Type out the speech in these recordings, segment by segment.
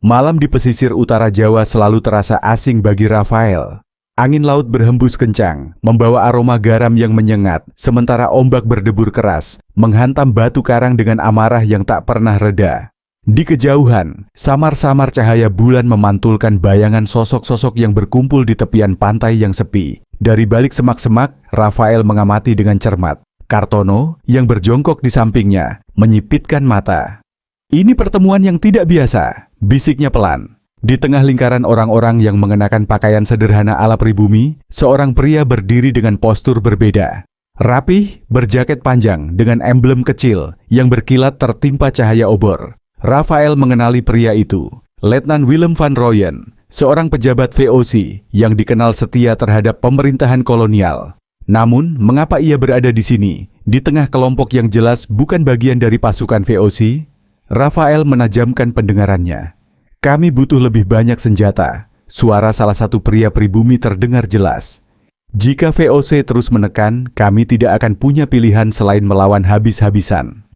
Malam di pesisir utara Jawa selalu terasa asing bagi Rafael. Angin laut berhembus kencang, membawa aroma garam yang menyengat, sementara ombak berdebur keras, menghantam batu karang dengan amarah yang tak pernah reda. Di kejauhan, samar-samar cahaya bulan memantulkan bayangan sosok-sosok yang berkumpul di tepian pantai yang sepi. Dari balik semak-semak, Rafael mengamati dengan cermat. Kartono, yang berjongkok di sampingnya, menyipitkan mata. "Ini pertemuan yang tidak biasa," bisiknya pelan. Di tengah lingkaran orang-orang yang mengenakan pakaian sederhana ala pribumi, seorang pria berdiri dengan postur berbeda. Rapih, berjaket panjang dengan emblem kecil yang berkilat tertimpa cahaya obor. Rafael mengenali pria itu, Letnan Willem van Rooyen, seorang pejabat VOC yang dikenal setia terhadap pemerintahan kolonial. Namun, mengapa ia berada di sini, di tengah kelompok yang jelas bukan bagian dari pasukan VOC? Rafael menajamkan pendengarannya. "Kami butuh lebih banyak senjata," suara salah satu pria pribumi terdengar jelas. "Jika VOC terus menekan, kami tidak akan punya pilihan selain melawan habis-habisan."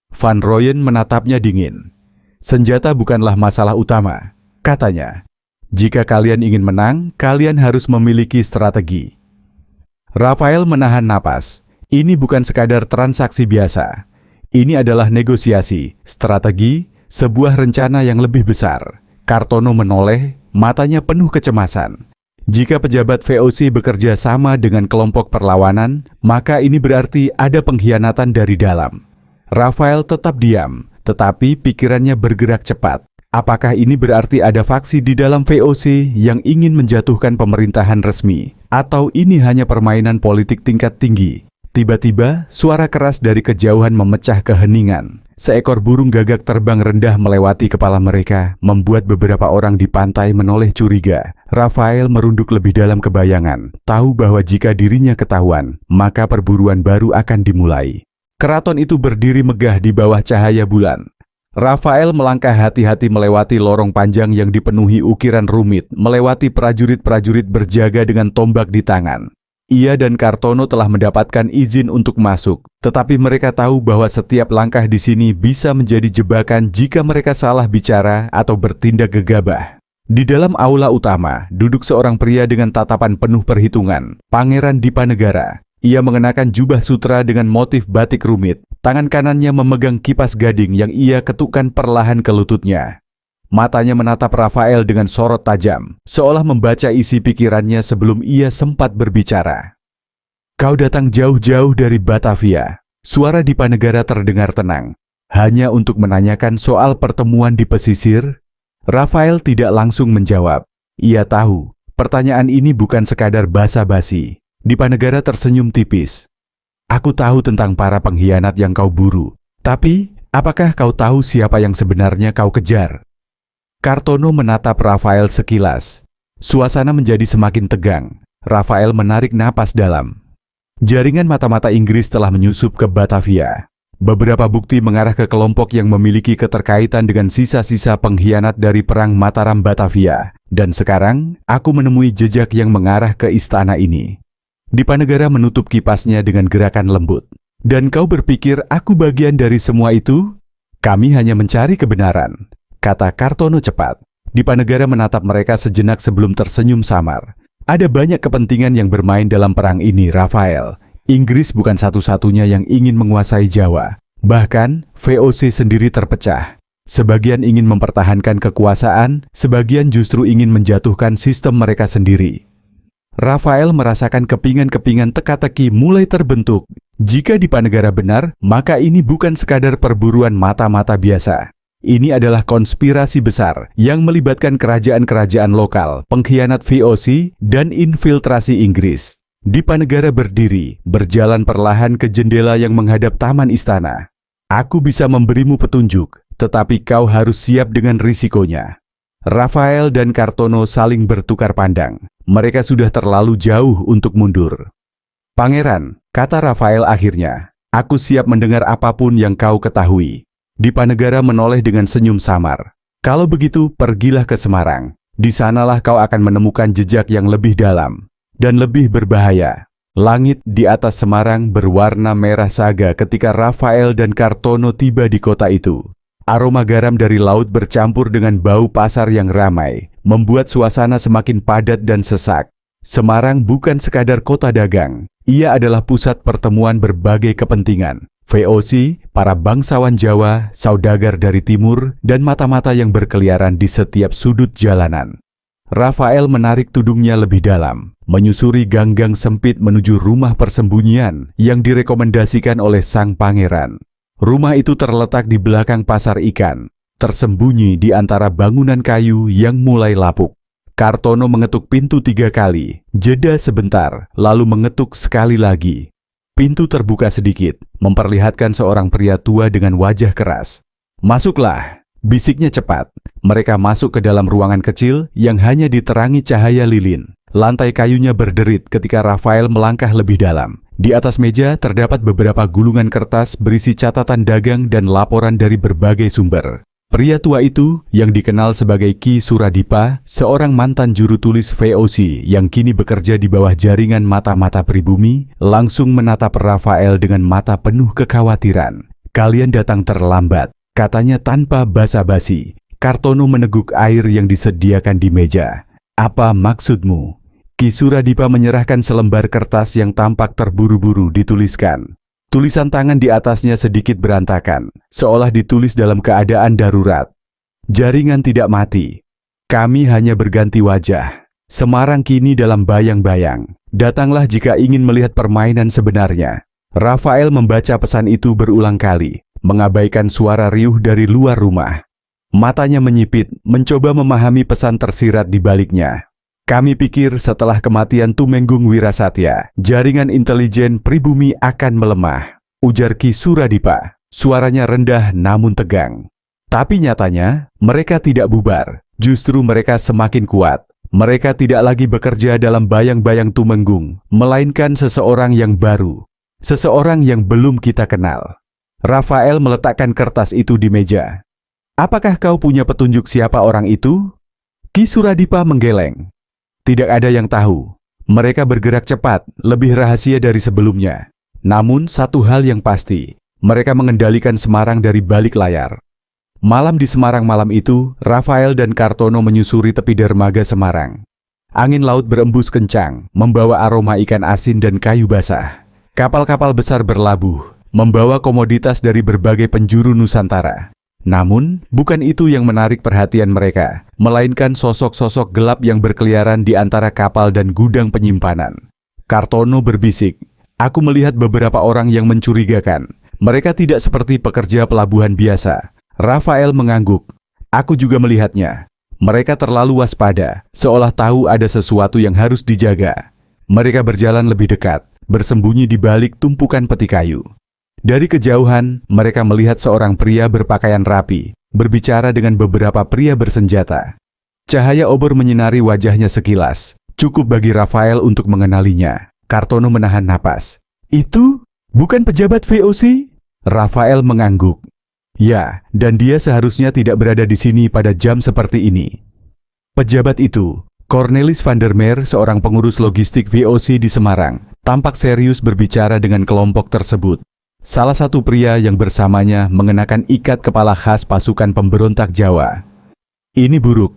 Van Rooyen menatapnya dingin. "Senjata bukanlah masalah utama," katanya. "Jika kalian ingin menang, kalian harus memiliki strategi." Rafael menahan napas. Ini bukan sekadar transaksi biasa. Ini adalah negosiasi, strategi, sebuah rencana yang lebih besar. Kartono menoleh, matanya penuh kecemasan. Jika pejabat VOC bekerja sama dengan kelompok perlawanan, maka ini berarti ada pengkhianatan dari dalam. Rafael tetap diam, tetapi pikirannya bergerak cepat. Apakah ini berarti ada faksi di dalam VOC yang ingin menjatuhkan pemerintahan resmi? Atau ini hanya permainan politik tingkat tinggi? Tiba-tiba, suara keras dari kejauhan memecah keheningan. Seekor burung gagak terbang rendah melewati kepala mereka, membuat beberapa orang di pantai menoleh curiga. Rafael merunduk lebih dalam kebayangan, tahu bahwa jika dirinya ketahuan, maka perburuan baru akan dimulai. Keraton itu berdiri megah di bawah cahaya bulan. Rafael melangkah hati-hati melewati lorong panjang yang dipenuhi ukiran rumit, melewati prajurit-prajurit berjaga dengan tombak di tangan. Ia dan Kartono telah mendapatkan izin untuk masuk, tetapi mereka tahu bahwa setiap langkah di sini bisa menjadi jebakan jika mereka salah bicara atau bertindak gegabah. Di dalam aula utama, duduk seorang pria dengan tatapan penuh perhitungan, Pangeran Dipanegara. Ia mengenakan jubah sutra dengan motif batik rumit. Tangan kanannya memegang kipas gading yang ia ketukkan perlahan ke lututnya. Matanya menatap Rafael dengan sorot tajam, seolah membaca isi pikirannya sebelum ia sempat berbicara. "Kau datang jauh-jauh dari Batavia." Suara Dipanegara terdengar tenang. "Hanya untuk menanyakan soal pertemuan di pesisir?" Rafael tidak langsung menjawab. Ia tahu, pertanyaan ini bukan sekadar basa-basi. Dipanegara tersenyum tipis. "Aku tahu tentang para pengkhianat yang kau buru. Tapi, apakah kau tahu siapa yang sebenarnya kau kejar?" Kartono menatap Rafael sekilas. Suasana menjadi semakin tegang. Rafael menarik napas dalam. Jaringan mata-mata Inggris telah menyusup ke Batavia. Beberapa bukti mengarah ke kelompok yang memiliki keterkaitan dengan sisa-sisa pengkhianat dari Perang Mataram Batavia. Dan sekarang, aku menemui jejak yang mengarah ke istana ini. Dipanegara menutup kipasnya dengan gerakan lembut. "Dan kau berpikir aku bagian dari semua itu?" "Kami hanya mencari kebenaran," kata Kartono cepat. Dipanegara menatap mereka sejenak sebelum tersenyum samar. "Ada banyak kepentingan yang bermain dalam perang ini, Rafael. Inggris bukan satu-satunya yang ingin menguasai Jawa. Bahkan, VOC sendiri terpecah. Sebagian ingin mempertahankan kekuasaan, sebagian justru ingin menjatuhkan sistem mereka sendiri." Rafael merasakan kepingan-kepingan teka-teki mulai terbentuk. Jika Dipanegara benar, maka ini bukan sekadar perburuan mata-mata biasa. Ini adalah konspirasi besar yang melibatkan kerajaan-kerajaan lokal, pengkhianat VOC, dan infiltrasi Inggris. Dipanegara berdiri, berjalan perlahan ke jendela yang menghadap taman istana. "Aku bisa memberimu petunjuk, tetapi kau harus siap dengan risikonya." Rafael dan Kartono saling bertukar pandang. Mereka sudah terlalu jauh untuk mundur. "Pangeran," kata Rafael akhirnya, "aku siap mendengar apapun yang kau ketahui." Dipanegara menoleh dengan senyum samar. "Kalau begitu, pergilah ke Semarang. Di sanalah kau akan menemukan jejak yang lebih dalam dan lebih berbahaya." Langit di atas Semarang berwarna merah saga ketika Rafael dan Kartono tiba di kota itu. Aroma garam dari laut bercampur dengan bau pasar yang ramai, membuat suasana semakin padat dan sesak. Semarang bukan sekadar kota dagang, ia adalah pusat pertemuan berbagai kepentingan. VOC, para bangsawan Jawa, saudagar dari timur, dan mata-mata yang berkeliaran di setiap sudut jalanan. Rafael menarik tudungnya lebih dalam, menyusuri gang-gang sempit menuju rumah persembunyian yang direkomendasikan oleh sang pangeran. Rumah itu terletak di belakang pasar ikan, tersembunyi di antara bangunan kayu yang mulai lapuk. Kartono mengetuk pintu 3 kali, jeda sebentar, lalu mengetuk sekali lagi. Pintu terbuka sedikit, memperlihatkan seorang pria tua dengan wajah keras. "Masuklah," bisiknya cepat. Mereka masuk ke dalam ruangan kecil yang hanya diterangi cahaya lilin. Lantai kayunya berderit ketika Rafael melangkah lebih dalam. Di atas meja terdapat beberapa gulungan kertas berisi catatan dagang dan laporan dari berbagai sumber. Pria tua itu, yang dikenal sebagai Ki Suradipa, seorang mantan juru tulis VOC yang kini bekerja di bawah jaringan mata-mata pribumi, langsung menatap Rafael dengan mata penuh kekhawatiran. "Kalian datang terlambat," katanya tanpa basa-basi. Kartono meneguk air yang disediakan di meja. "Apa maksudmu?" Ki Suradipa menyerahkan selembar kertas yang tampak terburu-buru dituliskan. Tulisan tangan di atasnya sedikit berantakan, seolah ditulis dalam keadaan darurat. "Jaringan tidak mati. Kami hanya berganti wajah. Semarang kini dalam bayang-bayang. Datanglah jika ingin melihat permainan sebenarnya." Rafael membaca pesan itu berulang kali, mengabaikan suara riuh dari luar rumah. Matanya menyipit, mencoba memahami pesan tersirat di baliknya. "Kami pikir setelah kematian Tumenggung Wirasatya, jaringan intelijen pribumi akan melemah," ujar Ki Suradipa. Suaranya rendah namun tegang. "Tapi nyatanya, mereka tidak bubar. Justru mereka semakin kuat. Mereka tidak lagi bekerja dalam bayang-bayang Tumenggung, melainkan seseorang yang baru. Seseorang yang belum kita kenal." Rafael meletakkan kertas itu di meja. "Apakah kau punya petunjuk siapa orang itu?" Ki Suradipa menggeleng. "Tidak ada yang tahu. Mereka bergerak cepat, lebih rahasia dari sebelumnya. Namun satu hal yang pasti, mereka mengendalikan Semarang dari balik layar." Malam di Semarang malam itu, Rafael dan Kartono menyusuri tepi dermaga Semarang. Angin laut berembus kencang, membawa aroma ikan asin dan kayu basah. Kapal-kapal besar berlabuh, membawa komoditas dari berbagai penjuru Nusantara. Namun, bukan itu yang menarik perhatian mereka, melainkan sosok-sosok gelap yang berkeliaran di antara kapal dan gudang penyimpanan. Kartono berbisik, "Aku melihat beberapa orang yang mencurigakan. Mereka tidak seperti pekerja pelabuhan biasa." Rafael mengangguk, "Aku juga melihatnya. Mereka terlalu waspada, seolah tahu ada sesuatu yang harus dijaga." Mereka berjalan lebih dekat, bersembunyi di balik tumpukan peti kayu. Dari kejauhan, mereka melihat seorang pria berpakaian rapi, berbicara dengan beberapa pria bersenjata. Cahaya obor menyinari wajahnya sekilas, cukup bagi Rafael untuk mengenalinya. Kartono menahan napas. "Itu bukan pejabat VOC?" Rafael mengangguk. "Ya, dan dia seharusnya tidak berada di sini pada jam seperti ini." Pejabat itu, Cornelis van der Meer, seorang pengurus logistik VOC di Semarang, tampak serius berbicara dengan kelompok tersebut. Salah satu pria yang bersamanya mengenakan ikat kepala khas pasukan pemberontak Jawa. "Ini buruk,"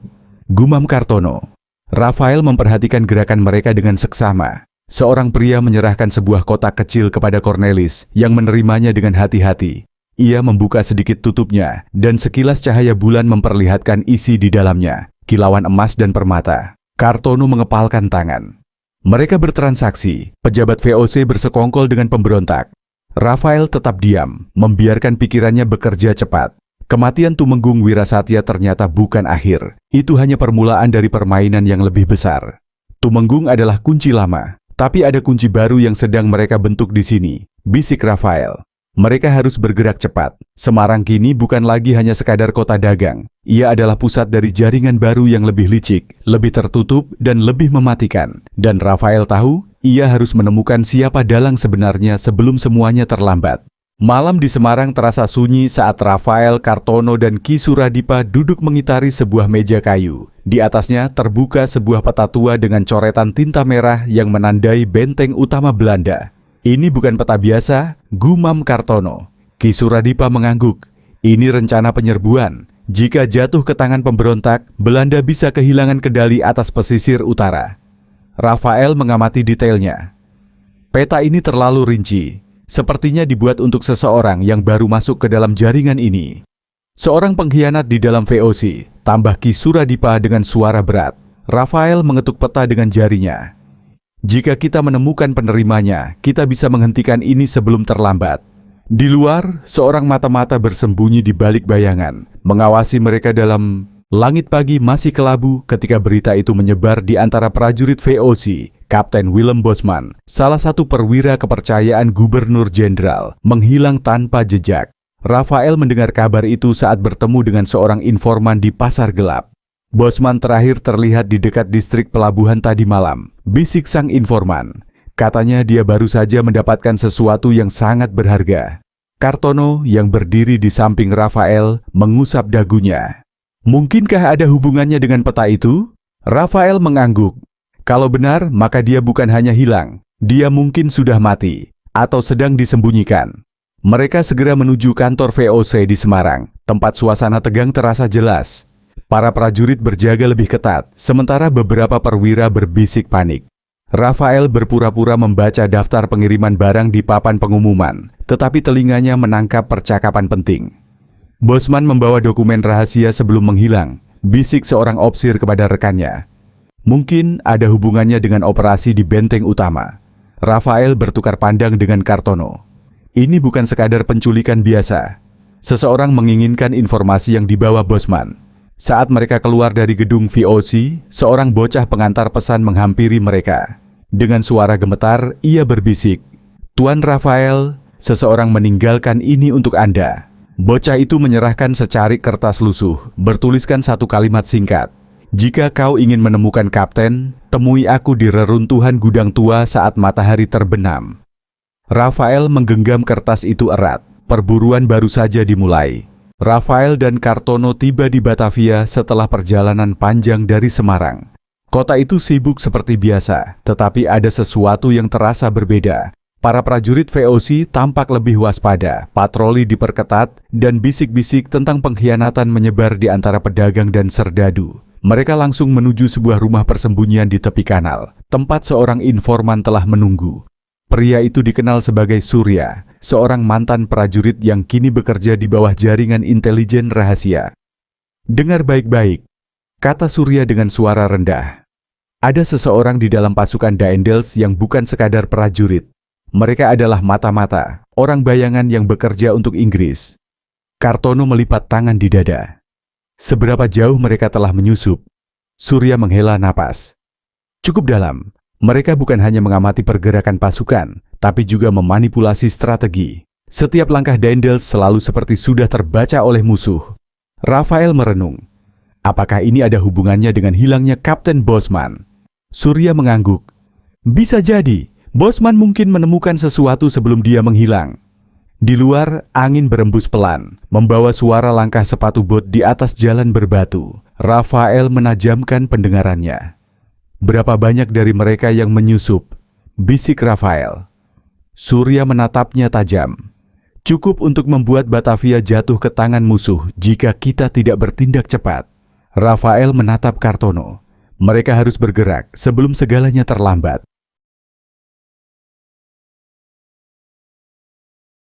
gumam Kartono. Rafael memperhatikan gerakan mereka dengan seksama. Seorang pria menyerahkan sebuah kotak kecil kepada Cornelis yang menerimanya dengan hati-hati. Ia membuka sedikit tutupnya dan sekilas cahaya bulan memperlihatkan isi di dalamnya, kilauan emas dan permata. Kartono mengepalkan tangan. Mereka bertransaksi, pejabat VOC bersekongkol dengan pemberontak. Rafael tetap diam, membiarkan pikirannya bekerja cepat. Kematian Tumenggung Wirasatya ternyata bukan akhir. Itu hanya permulaan dari permainan yang lebih besar. Tumenggung adalah kunci lama, tapi ada kunci baru yang sedang mereka bentuk di sini, bisik Rafael. Mereka harus bergerak cepat. Semarang kini bukan lagi hanya sekadar kota dagang. Ia adalah pusat dari jaringan baru yang lebih licik, lebih tertutup, dan lebih mematikan. Dan Rafael tahu, ia harus menemukan siapa dalang sebenarnya sebelum semuanya terlambat. Malam di Semarang terasa sunyi saat Rafael, Kartono, dan Ki Suradipa duduk mengitari sebuah meja kayu. Di atasnya terbuka sebuah peta tua dengan coretan tinta merah yang menandai benteng utama Belanda. "Ini bukan peta biasa," gumam Kartono. Ki Suradipa mengangguk. Ini rencana penyerbuan. Jika jatuh ke tangan pemberontak, Belanda bisa kehilangan kendali atas pesisir utara. Rafael mengamati detailnya. Peta ini terlalu rinci. Sepertinya dibuat untuk seseorang yang baru masuk ke dalam jaringan ini. Seorang pengkhianat di dalam VOC, tambah Ki Suradipa dengan suara berat. Rafael mengetuk peta dengan jarinya. Jika kita menemukan penerimanya, kita bisa menghentikan ini sebelum terlambat. Di luar, seorang mata-mata bersembunyi di balik bayangan, mengawasi mereka dalam langit pagi masih kelabu ketika berita itu menyebar di antara prajurit VOC. Kapten Willem Bosman, salah satu perwira kepercayaan Gubernur Jenderal, menghilang tanpa jejak. Rafael mendengar kabar itu saat bertemu dengan seorang informan di pasar gelap. Bosman terakhir terlihat di dekat distrik pelabuhan tadi malam, bisik sang informan. Katanya dia baru saja mendapatkan sesuatu yang sangat berharga. Kartono yang berdiri di samping Rafael mengusap dagunya. Mungkinkah ada hubungannya dengan peta itu? Rafael mengangguk. Kalau benar, maka dia bukan hanya hilang. Dia mungkin sudah mati atau sedang disembunyikan. Mereka segera menuju kantor VOC di Semarang. Tempat suasana tegang terasa jelas. Para prajurit berjaga lebih ketat, sementara beberapa perwira berbisik panik. Rafael berpura-pura membaca daftar pengiriman barang di papan pengumuman, tetapi telinganya menangkap percakapan penting. Bosman membawa dokumen rahasia sebelum menghilang, bisik seorang opsir kepada rekannya. Mungkin ada hubungannya dengan operasi di benteng utama. Rafael bertukar pandang dengan Kartono. Ini bukan sekadar penculikan biasa. Seseorang menginginkan informasi yang dibawa Bosman. Saat mereka keluar dari gedung VOC, seorang bocah pengantar pesan menghampiri mereka. Dengan suara gemetar, ia berbisik, "Tuan Rafael, seseorang meninggalkan ini untuk Anda." Bocah itu menyerahkan secarik kertas lusuh, bertuliskan satu kalimat singkat. "Jika kau ingin menemukan kapten, temui aku di reruntuhan gudang tua saat matahari terbenam." Rafael menggenggam kertas itu erat. Perburuan baru saja dimulai. Rafael dan Kartono tiba di Batavia setelah perjalanan panjang dari Semarang. Kota itu sibuk seperti biasa, tetapi ada sesuatu yang terasa berbeda. Para prajurit VOC tampak lebih waspada, patroli diperketat, dan bisik-bisik tentang pengkhianatan menyebar di antara pedagang dan serdadu. Mereka langsung menuju sebuah rumah persembunyian di tepi kanal, tempat seorang informan telah menunggu. Pria itu dikenal sebagai Surya, seorang mantan prajurit yang kini bekerja di bawah jaringan intelijen rahasia. "Dengar baik-baik," kata Surya dengan suara rendah. "Ada seseorang di dalam pasukan Daendels yang bukan sekadar prajurit. Mereka adalah mata-mata, orang bayangan yang bekerja untuk Inggris." Kartono melipat tangan di dada. Seberapa jauh mereka telah menyusup? Surya menghela napas. "Cukup dalam. Mereka bukan hanya mengamati pergerakan pasukan, tapi juga memanipulasi strategi. Setiap langkah Daendels selalu seperti sudah terbaca oleh musuh." Rafael merenung. Apakah ini ada hubungannya dengan hilangnya Kapten Bosman? Surya mengangguk. "Bisa jadi. Bosman mungkin menemukan sesuatu sebelum dia menghilang." Di luar, angin berembus pelan, membawa suara langkah sepatu bot di atas jalan berbatu. Rafael menajamkan pendengarannya. "Berapa banyak dari mereka yang menyusup?" bisik Rafael. Surya menatapnya tajam. "Cukup untuk membuat Batavia jatuh ke tangan musuh jika kita tidak bertindak cepat." Rafael menatap Kartono. "Mereka harus bergerak sebelum segalanya terlambat."